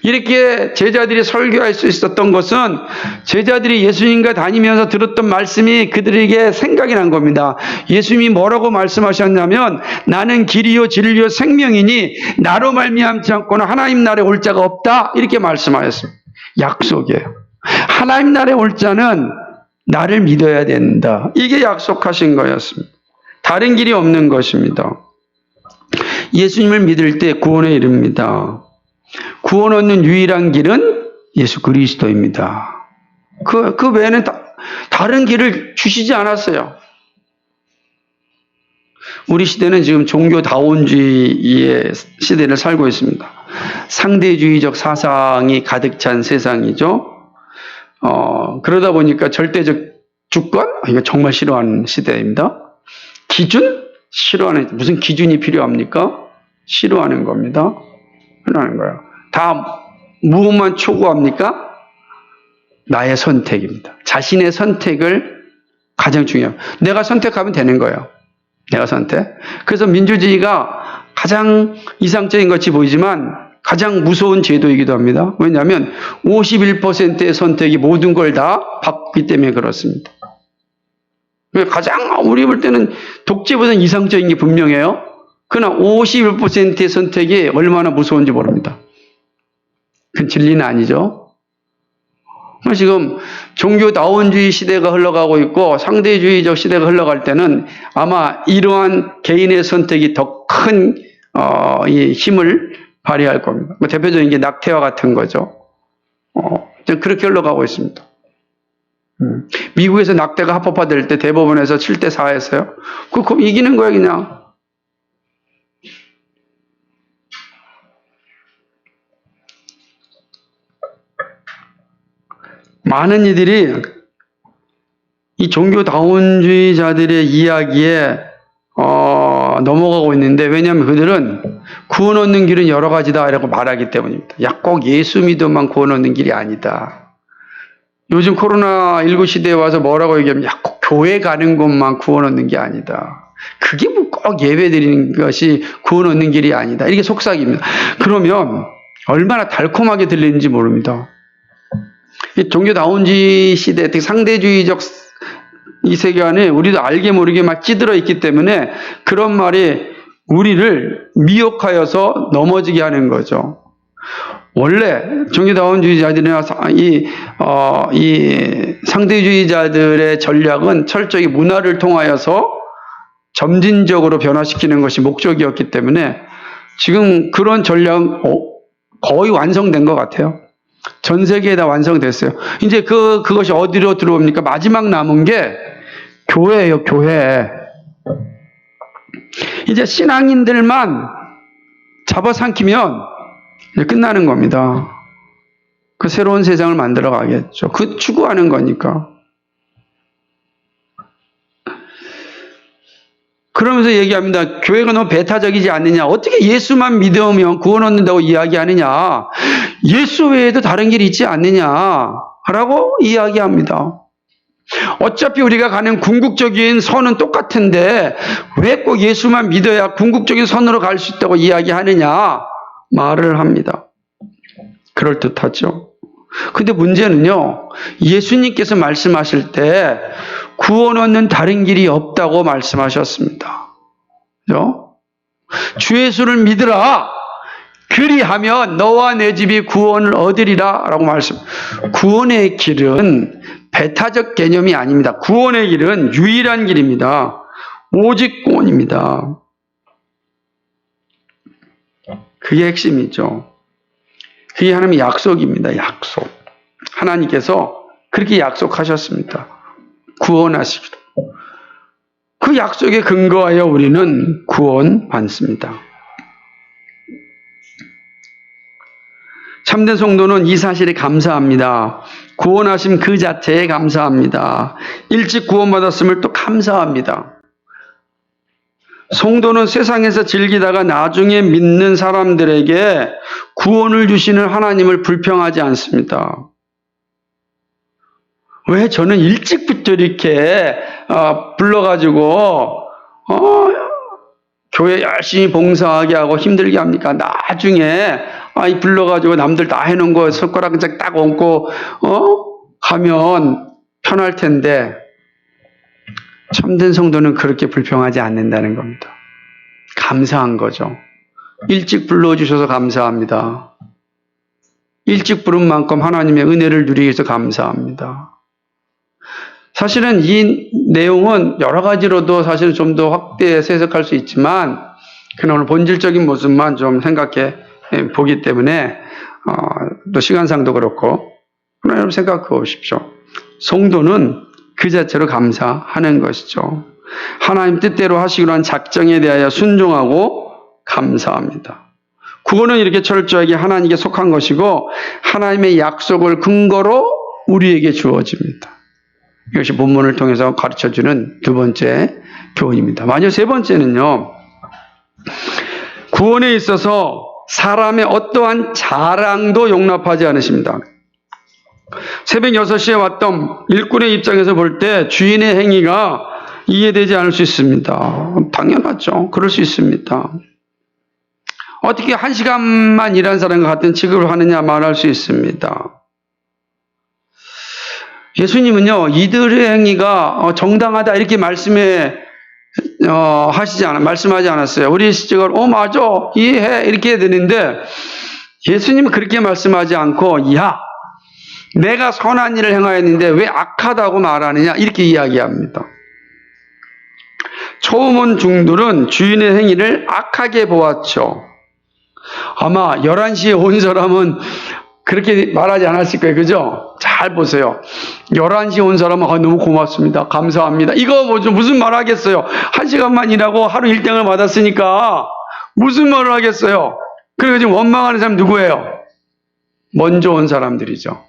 이렇게 제자들이 설교할 수 있었던 것은 제자들이 예수님과 다니면서 들었던 말씀이 그들에게 생각이 난 겁니다. 예수님이 뭐라고 말씀하셨냐면 나는 길이요 진리요 생명이니 나로 말미암지 않고는 하나님 나라에 올 자가 없다 이렇게 말씀하셨습니다. 약속이에요. 하나님 나라에 올 자는 나를 믿어야 된다. 이게 약속하신 거였습니다. 다른 길이 없는 것입니다. 예수님을 믿을 때 구원에 이릅니다. 구원 얻는 유일한 길은 예수 그리스도입니다. 그 외에는 다른 길을 주시지 않았어요. 우리 시대는 지금 종교다원주의의 시대를 살고 있습니다. 상대주의적 사상이 가득 찬 세상이죠. 그러다 보니까 절대적 주권? 이거 정말 싫어하는 시대입니다. 기준? 싫어하는, 무슨 기준이 필요합니까? 싫어하는 겁니다. 싫어하는 거예요. 다 무엇만 추구합니까? 나의 선택입니다. 자신의 선택을 가장 중요해요. 내가 선택하면 되는 거예요. 내가 선택. 그래서 민주주의가 가장 이상적인 것이 보이지만 가장 무서운 제도이기도 합니다. 왜냐하면 51%의 선택이 모든 걸 다 바꾸기 때문에 그렇습니다. 가장 우리 볼 때는 독재보다 이상적인 게 분명해요. 그러나 51%의 선택이 얼마나 무서운지 모릅니다. 그 진리는 아니죠. 지금 종교다원주의 시대가 흘러가고 있고 상대주의적 시대가 흘러갈 때는 아마 이러한 개인의 선택이 더 큰 힘을 발휘할 겁니다. 대표적인 게 낙태와 같은 거죠. 그렇게 흘러가고 있습니다. 미국에서 낙태가 합법화될 때 대법원에서 7대4 했어요. 그럼 이기는 거예요, 그냥. 많은 이들이 이 종교다원주의자들의 이야기에 넘어가고 있는데, 왜냐하면 그들은 구원 얻는 길은 여러 가지다 이라고 말하기 때문입니다. 꼭 예수 믿어만 구원 얻는 길이 아니다. 요즘 코로나19 시대에 와서 뭐라고 얘기하면 꼭 교회 가는 것만 구원 얻는 게 아니다. 그게 뭐 꼭 예배 드리는 것이 구원 얻는 길이 아니다. 이게 속삭입니다. 그러면 얼마나 달콤하게 들리는지 모릅니다. 이 종교다원주의 시대, 특히 상대주의적 이 세계관에 우리도 알게 모르게 막 찌들어 있기 때문에 그런 말이 우리를 미혹하여서 넘어지게 하는 거죠. 원래 종교다원주의자들이나 이 상대주의자들의 전략은 철저히 문화를 통하여서 점진적으로 변화시키는 것이 목적이었기 때문에 지금 그런 전략은 거의 완성된 것 같아요. 전 세계에 다 완성됐어요. 이제 그것이 어디로 들어옵니까? 마지막 남은 게 교회예요, 교회. 이제 신앙인들만 잡아삼키면 이제 끝나는 겁니다. 그 새로운 세상을 만들어 가겠죠. 그 추구하는 거니까. 그러면서 얘기합니다. 교회가 너무 배타적이지 않느냐. 어떻게 예수만 믿으면 구원 얻는다고 이야기하느냐. 예수 외에도 다른 길이 있지 않느냐 라고 이야기합니다. 어차피 우리가 가는 궁극적인 선은 똑같은데 왜 꼭 예수만 믿어야 궁극적인 선으로 갈 수 있다고 이야기하느냐 말을 합니다. 그럴듯하죠. 근데 문제는요, 예수님께서 말씀하실 때 구원 얻는 다른 길이 없다고 말씀하셨습니다. 그죠? 주 예수를 믿으라. 그리하면 너와 내 집이 구원을 얻으리라 라고 말씀. 구원의 길은 배타적 개념이 아닙니다. 구원의 길은 유일한 길입니다. 오직 구원입니다. 그게 핵심이죠. 그게 하나님의 약속입니다. 약속. 하나님께서 그렇게 약속하셨습니다. 구원하시기로. 그 약속에 근거하여 우리는 구원 받습니다. 참된 성도는 이 사실에 감사합니다. 구원하심 그 자체에 감사합니다. 일찍 구원받았음을 또 감사합니다. 성도는 세상에서 즐기다가 나중에 믿는 사람들에게 구원을 주시는 하나님을 불평하지 않습니다. 왜 저는 일찍부터 이렇게 불러가지고 교회 열심히 봉사하게 하고 힘들게 합니까? 나중에 불러가지고 남들 다 해놓은 거 손가락 딱 얹고 가면 편할 텐데, 참된 성도는 그렇게 불평하지 않는다는 겁니다. 감사한 거죠. 일찍 불러주셔서 감사합니다. 일찍 부른 만큼 하나님의 은혜를 누리기 위해서 감사합니다. 사실은 이 내용은 여러 가지로도 사실은 좀 더 확대해서 해석할 수 있지만, 그냥 오늘 본질적인 모습만 좀 생각해 보기 때문에 또 시간상도 그렇고 여러분 생각해 보십시오. 성도는 그 자체로 감사하는 것이죠. 하나님 뜻대로 하시기로 한 작정에 대하여 순종하고 감사합니다. 구원은 이렇게 철저하게 하나님께 속한 것이고 하나님의 약속을 근거로 우리에게 주어집니다. 이것이 본문을 통해서 가르쳐주는 두 번째 교훈입니다. 마지막 세 번째는요, 구원에 있어서 사람의 어떠한 자랑도 용납하지 않으십니다. 새벽 6시에 왔던 일꾼의 입장에서 볼 때 주인의 행위가 이해되지 않을 수 있습니다. 당연하죠. 그럴 수 있습니다. 어떻게 1시간만 일한 사람과 같은 취급을 하느냐 말할 수 있습니다. 예수님은요, 이들의 행위가 정당하다 이렇게 말씀하지 않았어요. 우리 시적을 맞아, 이해해 이렇게 해야 되는데 예수님은 그렇게 말씀하지 않고, 야, 내가 선한 일을 행하였는데 왜 악하다고 말하느냐 이렇게 이야기합니다. 처음 온 중들은 주인의 행위를 악하게 보았죠. 아마 11시에 온 사람은 그렇게 말하지 않았을 거예요. 그죠? 잘 보세요. 11시에 온 사람은 너무 고맙습니다. 감사합니다. 이거 무슨 말 하겠어요? 1시간만 일하고 하루 일당을 받았으니까 무슨 말을 하겠어요? 그리고 지금 원망하는 사람 누구예요? 먼저 온 사람들이죠.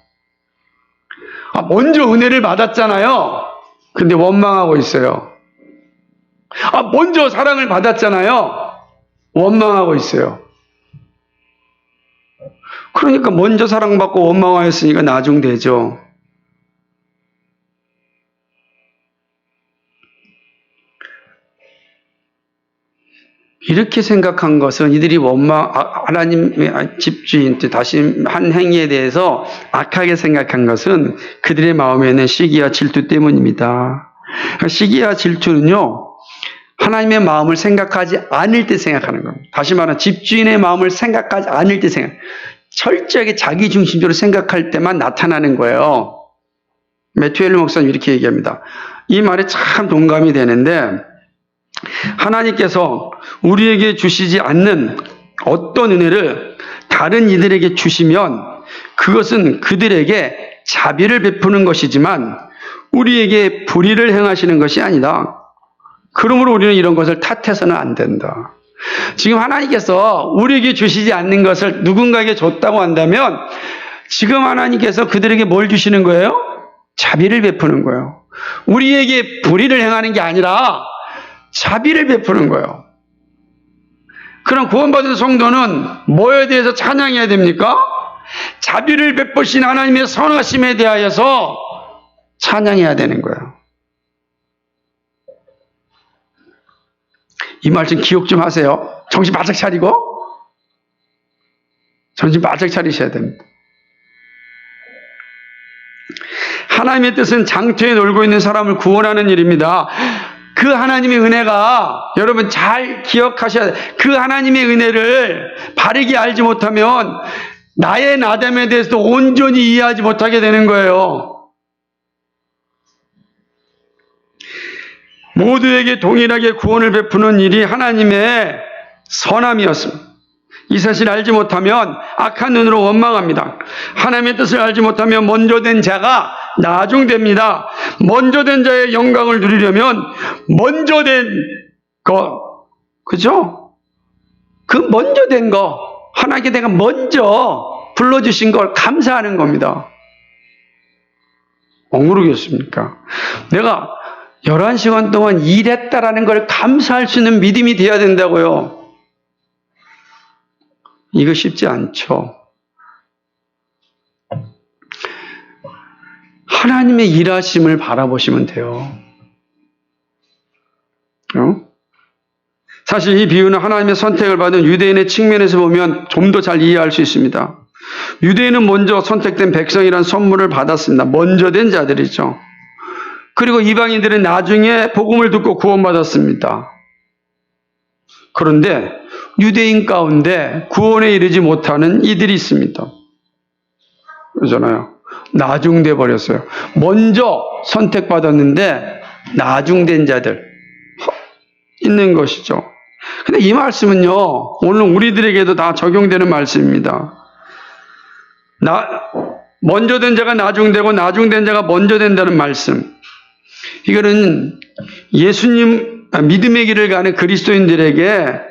먼저 은혜를 받았잖아요. 근데 원망하고 있어요. 먼저 사랑을 받았잖아요. 원망하고 있어요. 그러니까 먼저 사랑받고 원망하였으니까 나중되죠. 이렇게 생각한 것은 이들이 하나님의 집주인, 다시 한 행위에 대해서 악하게 생각한 것은 그들의 마음에 있는 시기와 질투 때문입니다. 시기와 질투는요, 하나님의 마음을 생각하지 않을 때 생각하는 겁니다. 다시 말하면 집주인의 마음을 생각하지 않을 때 철저하게 자기 중심적으로 생각할 때만 나타나는 거예요. 매튜엘 목사님 이렇게 얘기합니다. 이 말에 참 동감이 되는데, 하나님께서 우리에게 주시지 않는 어떤 은혜를 다른 이들에게 주시면 그것은 그들에게 자비를 베푸는 것이지만 우리에게 불의를 행하시는 것이 아니다. 그러므로 우리는 이런 것을 탓해서는 안 된다. 지금 하나님께서 우리에게 주시지 않는 것을 누군가에게 줬다고 한다면 지금 하나님께서 그들에게 뭘 주시는 거예요? 자비를 베푸는 거예요. 우리에게 불의를 행하는 게 아니라 자비를 베푸는 거예요. 그럼 구원받은 성도는 뭐에 대해서 찬양해야 됩니까? 자비를 베푸신 하나님의 선하심에 대하여서 찬양해야 되는 거예요. 이 말씀 기억 좀 하세요. 정신 바짝 차리고, 정신 바짝 차리셔야 됩니다. 하나님의 뜻은 장터에 놀고 있는 사람을 구원하는 일입니다. 그 하나님의 은혜가 여러분 잘 기억하셔야 돼요. 그 하나님의 은혜를 바르게 알지 못하면 나의 나됨에 대해서도 온전히 이해하지 못하게 되는 거예요. 모두에게 동일하게 구원을 베푸는 일이 하나님의 선함이었습니다. 이 사실을 알지 못하면 악한 눈으로 원망합니다. 하나님의 뜻을 알지 못하면 먼저 된 자가 나중됩니다. 먼저 된 자의 영광을 누리려면 먼저 된 거, 그죠? 그 먼저 된 거, 하나님께 내가 먼저 불러주신 걸 감사하는 겁니다. 모르겠습니까? 내가 11시간 동안 일했다라는 걸 감사할 수 있는 믿음이 되어야 된다고요. 이거 쉽지 않죠. 하나님의 일하심을 바라보시면 돼요. 사실 이 비유는 하나님의 선택을 받은 유대인의 측면에서 보면 좀 더 잘 이해할 수 있습니다. 유대인은 먼저 선택된 백성이란 선물을 받았습니다. 먼저 된 자들이죠. 그리고 이방인들은 나중에 복음을 듣고 구원받았습니다. 그런데 유대인 가운데 구원에 이르지 못하는 이들이 있습니다. 그러잖아요. 나중돼 버렸어요. 먼저 선택받았는데 나중된 자들 있는 것이죠. 근데 이 말씀은요, 오늘 우리들에게도 다 적용되는 말씀입니다. 먼저 된 자가 나중되고 나중된 자가 먼저 된다는 말씀. 이거는 예수님 믿음의 길을 가는 그리스도인들에게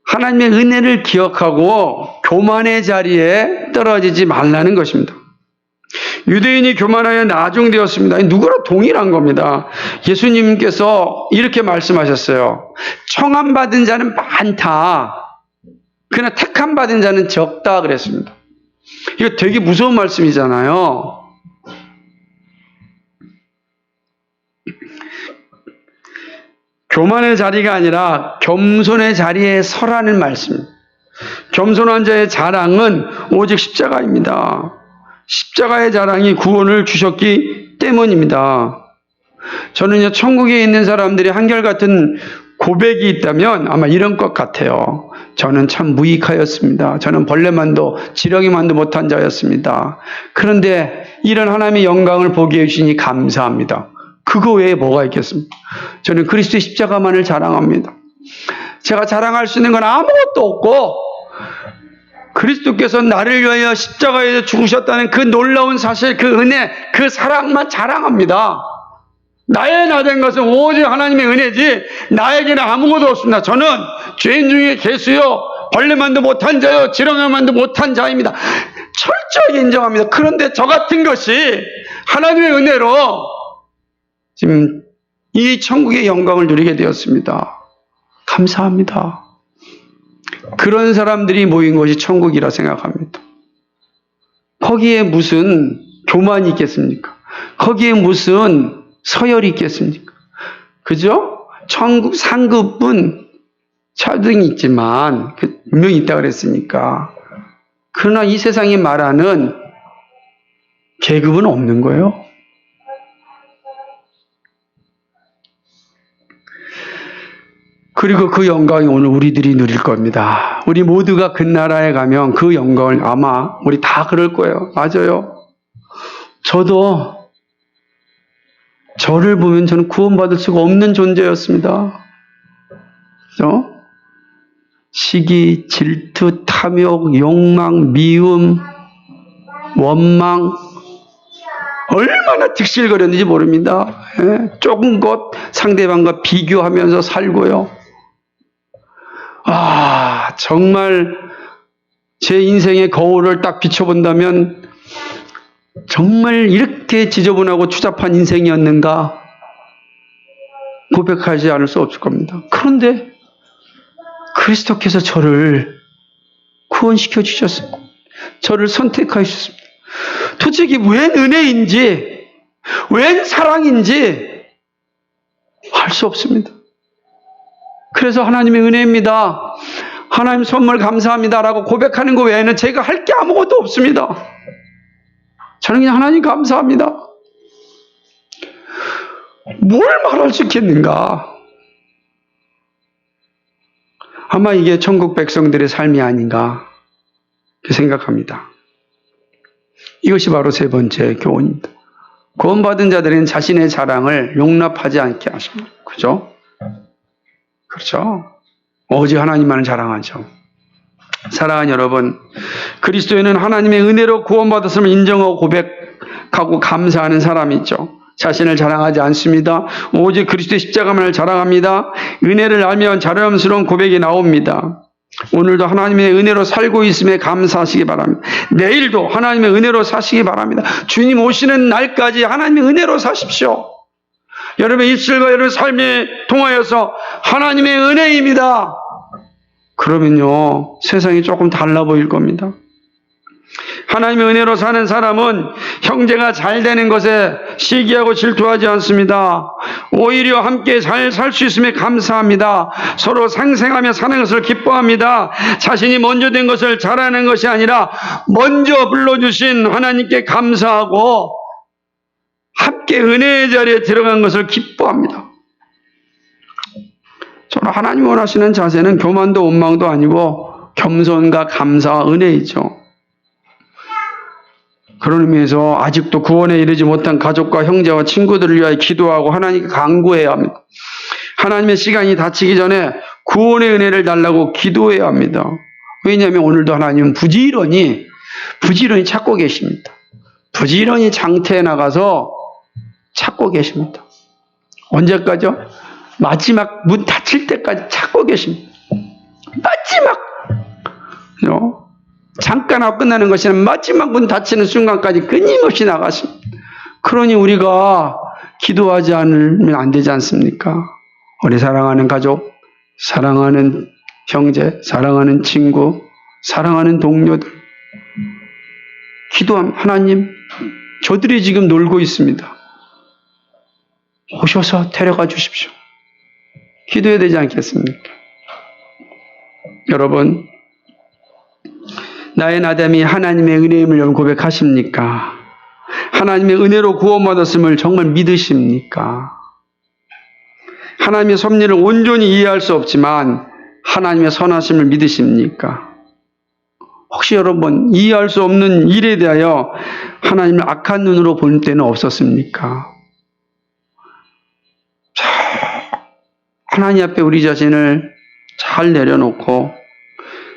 하나님의 은혜를 기억하고 교만의 자리에 떨어지지 말라는 것입니다. 유대인이 교만하여 나중되었습니다. 누구나 동일한 겁니다. 예수님께서 이렇게 말씀하셨어요. 청함받은 자는 많다. 그러나 택함받은 자는 적다 그랬습니다. 이거 되게 무서운 말씀이잖아요. 교만의 자리가 아니라 겸손의 자리에 서라는 말씀입니다. 겸손한 자의 자랑은 오직 십자가입니다. 십자가의 자랑이 구원을 주셨기 때문입니다. 저는요, 천국에 있는 사람들이 한결같은 고백이 있다면 아마 이런 것 같아요. 저는 참 무익하였습니다. 저는 벌레만도 지렁이만도 못한 자였습니다. 그런데 이런 하나님의 영광을 보게 해주시니 감사합니다. 그거 외에 뭐가 있겠습니까? 저는 그리스도의 십자가만을 자랑합니다. 제가 자랑할 수 있는 건 아무것도 없고 그리스도께서 나를 위하여 십자가에서 죽으셨다는 그 놀라운 사실, 그 은혜, 그 사랑만 자랑합니다. 나의 나된 것은 오직 하나님의 은혜지 나에게는 아무것도 없습니다. 저는 죄인 중에 개수요, 벌레만도 못한 자요, 지렁이만도 못한 자입니다. 철저히 인정합니다. 그런데 저 같은 것이 하나님의 은혜로 지금 이 천국의 영광을 누리게 되었습니다. 감사합니다. 그런 사람들이 모인 것이 천국이라 생각합니다. 거기에 무슨 교만이 있겠습니까? 거기에 무슨 서열이 있겠습니까? 그죠? 천국 상급은 차등이 있지만 분명히 있다 그랬으니까. 그러나 이 세상이 말하는 계급은 없는 거예요. 그리고 그 영광이 오늘 우리들이 누릴 겁니다. 우리 모두가 그 나라에 가면 그 영광을 아마 우리 다 그럴 거예요. 맞아요. 저도 저를 보면 저는 구원받을 수가 없는 존재였습니다. 그죠? 시기, 질투, 탐욕, 욕망, 미움, 원망, 얼마나 득실거렸는지 모릅니다. 예? 조금 것 상대방과 비교하면서 살고요. 정말 제 인생의 거울을 딱 비춰본다면 정말 이렇게 지저분하고 추잡한 인생이었는가 고백하지 않을 수 없을 겁니다. 그런데 그리스도께서 저를 구원시켜 주셨어요. 저를 선택하셨습니다. 도대체 이게 웬 은혜인지, 웬 사랑인지 알 수 없습니다. 그래서 하나님의 은혜입니다, 하나님 선물 감사합니다라고 고백하는 것 외에는 제가 할 게 아무것도 없습니다. 저는 그냥 하나님 감사합니다. 뭘 말할 수 있겠는가? 아마 이게 천국 백성들의 삶이 아닌가 생각합니다. 이것이 바로 세 번째 교훈입니다. 구원받은 자들은 자신의 자랑을 용납하지 않게 하십니다. 그죠? 그렇죠? 오직 하나님만을 자랑하죠. 사랑하는 여러분, 그리스도인은 하나님의 은혜로 구원받았음을 인정하고 고백하고 감사하는 사람이죠. 자신을 자랑하지 않습니다. 오직 그리스도의 십자가만을 자랑합니다. 은혜를 알면 자랑스러운 고백이 나옵니다. 오늘도 하나님의 은혜로 살고 있음에 감사하시기 바랍니다. 내일도 하나님의 은혜로 사시기 바랍니다. 주님 오시는 날까지 하나님의 은혜로 사십시오. 여러분의 입술과 여러분의 삶에 통하여서 하나님의 은혜입니다. 그러면요, 세상이 조금 달라 보일 겁니다. 하나님의 은혜로 사는 사람은 형제가 잘 되는 것에 시기하고 질투하지 않습니다. 오히려 함께 잘 살 수 있음에 감사합니다. 서로 상생하며 사는 것을 기뻐합니다. 자신이 먼저 된 것을 잘하는 것이 아니라 먼저 불러주신 하나님께 감사하고 함께 은혜의 자리에 들어간 것을 기뻐합니다. 저는 하나님 원하시는 자세는 교만도 원망도 아니고 겸손과 감사와 은혜이죠. 그런 의미에서 아직도 구원에 이르지 못한 가족과 형제와 친구들을 위하여 기도하고 하나님께 간구해야 합니다. 하나님의 시간이 닥치기 전에 구원의 은혜를 달라고 기도해야 합니다. 왜냐하면 오늘도 하나님은 부지런히 찾고 계십니다. 부지런히 장태에 나가서 찾고 계십니다. 언제까지요? 마지막 문 닫힐 때까지 찾고 계십니다. 마지막! 잠깐 하고 끝나는 것이 아니라 마지막 문 닫히는 순간까지 끊임없이 나가십니다. 그러니 우리가 기도하지 않으면 안 되지 않습니까? 우리 사랑하는 가족, 사랑하는 형제, 사랑하는 친구, 사랑하는 동료들, 기도하면 하나님, 저들이 지금 놀고 있습니다. 오셔서 데려가 주십시오. 기도해야 되지 않겠습니까? 여러분, 나의 나담이 하나님의 은혜임을 여러분 고백하십니까? 하나님의 은혜로 구원받았음을 정말 믿으십니까? 하나님의 섭리를 온전히 이해할 수 없지만 하나님의 선하심을 믿으십니까? 혹시 여러분 이해할 수 없는 일에 대하여 하나님을 악한 눈으로 볼 때는 없었습니까? 하나님 앞에 우리 자신을 잘 내려놓고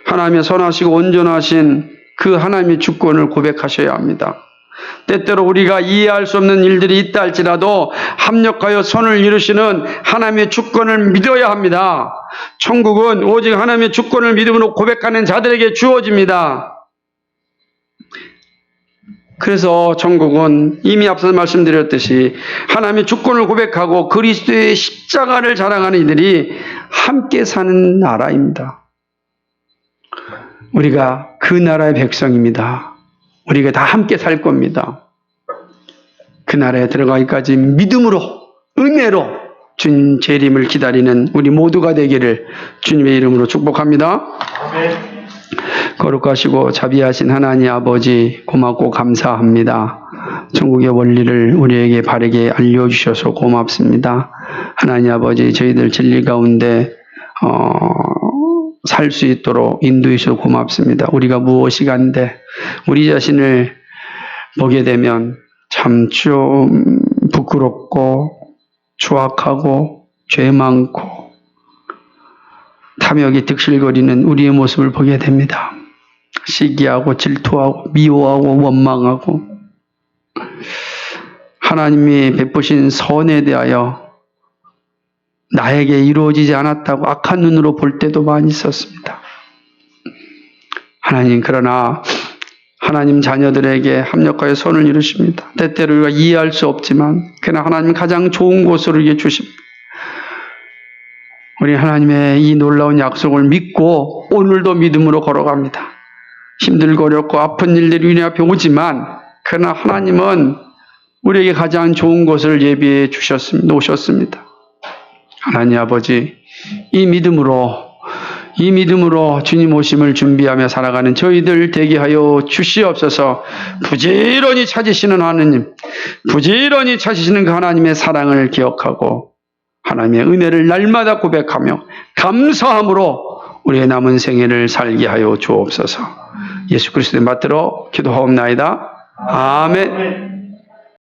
하나님의 선하시고 온전하신 그 하나님의 주권을 고백하셔야 합니다. 때때로 우리가 이해할 수 없는 일들이 있다 할지라도 합력하여 선을 이루시는 하나님의 주권을 믿어야 합니다. 천국은 오직 하나님의 주권을 믿음으로 고백하는 자들에게 주어집니다. 그래서 천국은 이미 앞서 말씀드렸듯이 하나님의 주권을 고백하고 그리스도의 십자가를 자랑하는 이들이 함께 사는 나라입니다. 우리가 그 나라의 백성입니다. 우리가 다 함께 살 겁니다. 그 나라에 들어가기까지 믿음으로, 은혜로 주님 재림을 기다리는 우리 모두가 되기를 주님의 이름으로 축복합니다. 아멘. 거룩하시고 자비하신 하나님 아버지 고맙고 감사합니다. 천국의 원리를 우리에게 바르게 알려주셔서 고맙습니다. 하나님 아버지 저희들 진리 가운데 살 수 있도록 인도해 주셔서 고맙습니다. 우리가 무엇이 간데 우리 자신을 보게 되면 참 좀 부끄럽고 추악하고 죄 많고 탐욕이 득실거리는 우리의 모습을 보게 됩니다. 시기하고 질투하고 미워하고 원망하고 하나님이 베푸신 선에 대하여 나에게 이루어지지 않았다고 악한 눈으로 볼 때도 많이 있었습니다. 하나님, 그러나 하나님 자녀들에게 합력하여 선을 이루십니다. 때때로 우리가 이해할 수 없지만 그러나 하나님 가장 좋은 곳으로 이게 주십니다. 우리 하나님의 이 놀라운 약속을 믿고 오늘도 믿음으로 걸어갑니다. 힘들고 어렵고 아픈 일들이 우리 앞에 오지만 그러나 하나님은 우리에게 가장 좋은 것을 예비해 놓으셨습니다. 하나님 아버지, 이 믿음으로 주님 오심을 준비하며 살아가는 저희들 되게 하여 주시옵소서. 부지런히 찾으시는 하나님, 부지런히 찾으시는 그 하나님의 사랑을 기억하고 하나님의 은혜를 날마다 고백하며 감사함으로 우리의 남은 생애를 살게 하여 주옵소서. 예수 그리스도의 맛대로 기도하옵나이다. 아멘.